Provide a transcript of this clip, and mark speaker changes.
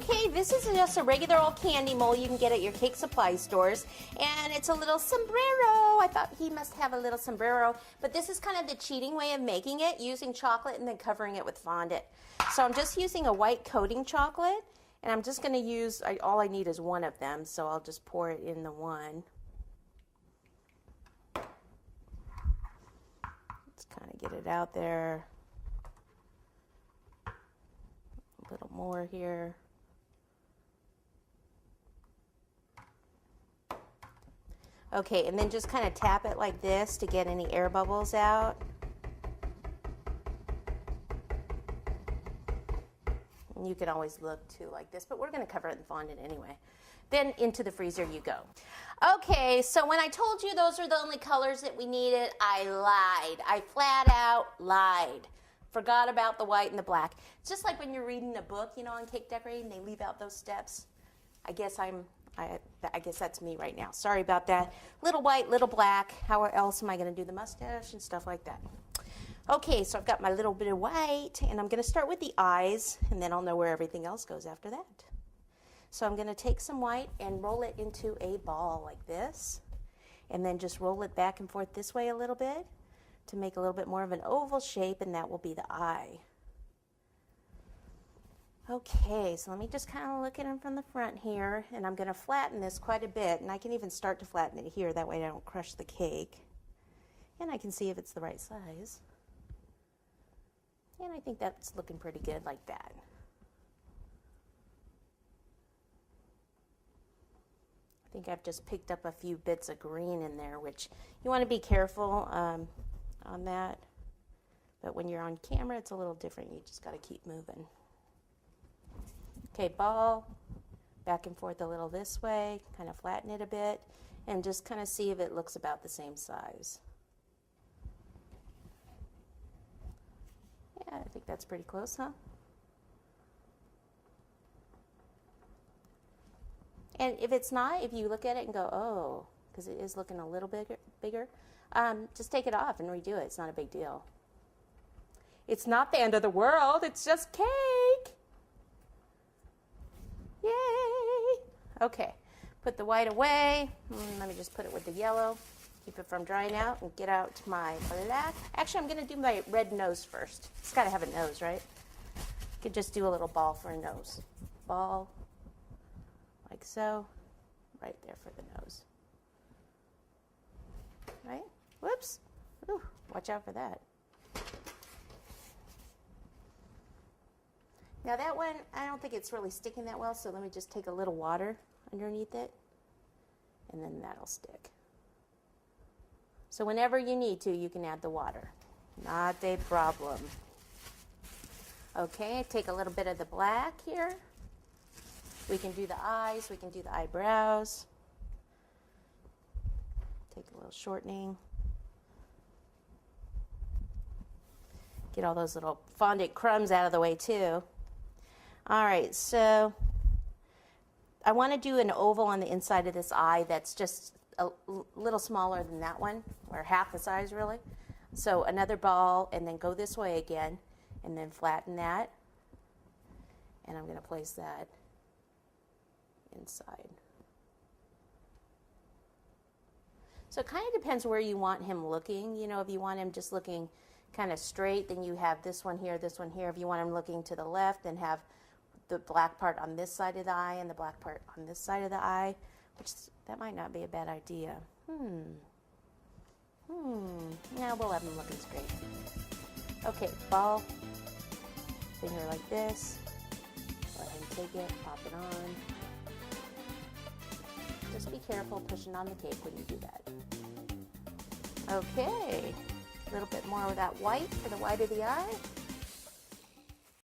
Speaker 1: Okay, this is just a regular old candy mold you can get at your cake supply stores, and it's a little sombrero. I thought he must have a little sombrero, but this is kind of the cheating way of making it, using chocolate and then covering it with fondant. So I'm just using a white coating chocolate, and I'm just going to use, all I need is one of them, so I'll just pour it in the one. Let's kind of get it out there. A little more here. Okay, and then just kind of tap it like this to get any air bubbles out. And you can always look too like this, but we're going to cover it in fondant anyway. Then into the freezer you go. Okay, so when I told you those are the only colors that we needed, I lied. I flat out lied. Forgot about the white and the black. It's just like when you're reading a book, you know, on cake decorating, they leave out those steps. I guess that's me right now. Sorry about that. Little white, little black. How else am I going to do the mustache and stuff like that? Okay, so I've got my little bit of white, and I'm going to start with the eyes, and then I'll know where everything else goes after that. So I'm going to take some white and roll it into a ball like this, and then just roll it back and forth this way a little bit to make a little bit more of an oval shape, and that will be the eye. Okay, so let me just kind of look at them from the front here, and I'm going to flatten this quite a bit, and I can even start to flatten it here, that way I don't crush the cake. And I can see if it's the right size. And I think that's looking pretty good like that. I think I've just picked up a few bits of green in there, which you want to be careful on that. But when you're on camera, it's a little different. You just got to keep moving. Okay, ball, back and forth a little this way, kind of flatten it a bit, and just kind of see if it looks about the same size. Yeah, I think that's pretty close, huh? And if it's not, if you look at it and go, oh, because it is looking a little bigger, just take it off and redo it. It's not a big deal. It's not the end of the world. It's just cake. Yay! Okay, put the white away. Let me just put it with the yellow. Keep it from drying out and get out my black. Actually, I'm going to do my red nose first. It's got to have a nose, right? You could just do a little ball for a nose. Ball, like so, right there for the nose. Right? Whoops. Ooh, watch out for that. Now that one, I don't think it's really sticking that well, so let me just take a little water underneath it, and then that'll stick. So whenever you need to, you can add the water. Not a problem. Okay, take a little bit of the black here. We can do the eyes, we can do the eyebrows. Take a little shortening. Get all those little fondant crumbs out of the way too. All right, so I want to do an oval on the inside of this eye that's just a little smaller than that one, or half the size really. So another ball, and then go this way again, and then flatten that. And I'm going to place that inside. So it kind of depends where you want him looking. You know, if you want him just looking kind of straight, then you have this one here, this one here. If you want him looking to the left, then have the black part on this side of the eye and the black part on this side of the eye, which that might not be a bad idea. Now we'll have him looking straight. Okay, ball, finger like this. Let him take it, pop it on. Just be careful pushing on the cake when you do that. Okay, a little bit more of that white for the white of the eye.